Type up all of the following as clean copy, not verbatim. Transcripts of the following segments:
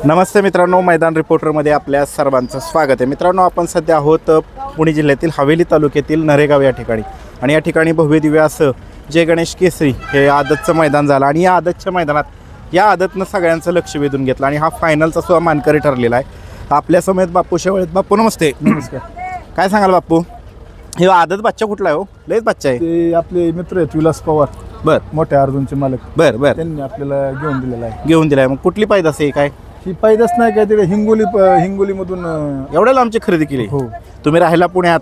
नमस्ते मित्रांनो, मैदान रिपोर्टरमध्ये आपल्या सर्वांचं स्वागत आहे. मित्रांनो, आपण सध्या आहोत पुणे जिल्ह्यातील हवेली तालुक्यातील नरेगाव या ठिकाणी. आणि या ठिकाणी भव्य दिव्य असं जय गणेश केसरी हे आदतचं मैदान झालं. आणि या आदतच्या मैदानात या आदतनं सगळ्यांचं लक्ष वेधून घेतलं आणि हा फायनलचा सुद्धा मानकरी ठरलेला आहे. आपल्या समेत बापू शेवळेत. बापू नमस्ते. नमस्कार. काय सांगाल बापू, हे आदत बच्चा कुठला आहे? हो, लयच बच्चा आहे. ते आपले मित्र आहेत विलास पवार, बर मोठ्या अर्जुनचे मालक. बर त्यांनी आपल्याला घेऊन दिलेला आहे. घेऊन दिलाय. मग कुठली पायदास आहे काय? ही पैदास नाही काय, तिकडे हिंगोलीमधून एवढ्या लांबची खरेदी केली? हो. तुम्ही राहायला पुण्यात,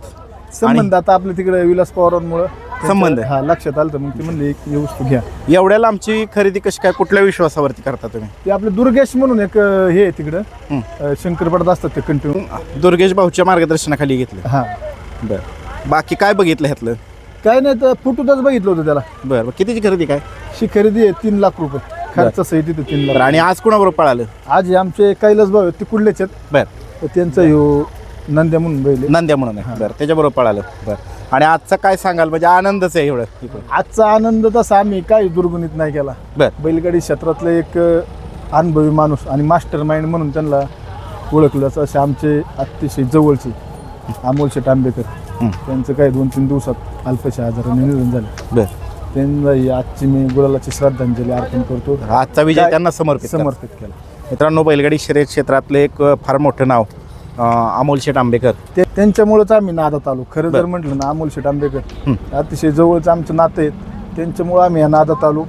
संबंध आता आपल्या तिकडे विलास पवारांमुळे संबंध आहे. हा लक्षात आलं, तर मग ते म्हणले एक ही वस्तू घ्या. एवढ्या लांबची खरेदी कशी काय, कुठल्या विश्वासावरती करता तुम्ही? ते आपले दुर्गेश म्हणून एक हे आहे तिकडं, शंकरपटात असतात ते कंटिन्यू. दुर्गेश भाऊच्या मार्गदर्शनाखाली घेतलं. हा, बरं. बाकी काय बघितलं ह्यातलं? काय नाही तर फुटूतच बघितलं होतं त्याला. बरं. कितीची खरेदी काय? ही खरेदी आहे 3 लाख रुपये खर्च सहित तिथे 3 बरं. लाख. आणि आज कोणाबरोबर पळालं? आज हे आमचे कैलास भाऊ आहेत, ते कुठलेच आहेत. बरं. तर त्यांचा ह्यो नंद्या म्हणून बैल आहे. नंद्या म्हणून आहे. बरं, त्याच्याबरोबर पळालं. बरं. आणि आजचा काय सांगाल? म्हणजे आनंदच आहे एवढं इकडं. आजचा आनंद तसा आम्ही काही दुर्गुणित नाही केला. बरं. बैलगाडी क्षेत्रातले एक अनुभवी माणूस आणि मास्टर माइंड म्हणून त्यांना ओळखलं असे आमचे अतिशय जवळचे अमोल शेठ आंबेकर. त्यांचं काही 2-3 दिवसात अल्पशा आजाराने निधन झालं. बरं. त्यांना आजची मी गुलालाची श्रद्धांजली अर्पण करतो. आजचा विजय त्यांना समर्पित केला. मित्रांनो, बैलगाडी शर्यत क्षेत्रातले एक फार मोठं नाव अमोल शेठ आंबेकर. त्यांच्यामुळेच आम्ही नादात आलो. खरं जर म्हटलं ना, अमोल शेठ आंबेकर अतिशय जवळचं आमचं नातं आहे. त्यांच्यामुळं आम्ही या नादात आलो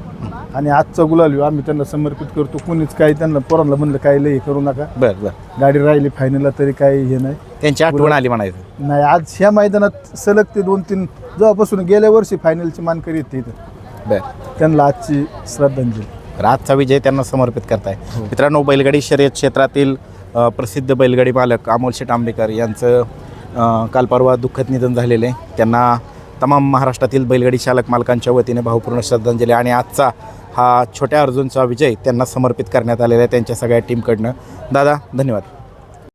आणि आजचा गुलाल आम्ही त्यांना समर्पित करतो. कोणीच काही त्यांना पोरांना म्हणलं काही लई करू नका. बरं बरं. गाडी राहिली फायनलला तरी काही हे नाही. त्यांची आठवण आली म्हणायचं नाही. आज ह्या मैदानात सलग ते 2-3 जेव्हापासून गेल्या वर्षी फायनलची मानकरी येते इथं. बरं. त्यांना आजची श्रद्धांजली. आजचा विजय त्यांना समर्पित करताय. मित्रांनो, बैलगाडी शर्यत क्षेत्रातील प्रसिद्ध बैलगाडी मालक अमोल शेठ आंबेकर यांचं काल परवा दुःखद निधन झालेलं आहे. त्यांना तमाम महाराष्ट्रातील बैलगाडी चालक मालकांच्या वतीने भावपूर्ण श्रद्धांजली. आणि आजचा हा छोट्या अर्जुनचा विजय त्यांना समर्पित करण्यात आलेला आहे त्यांच्या सगळ्या टीमकडनं. दादा, धन्यवाद.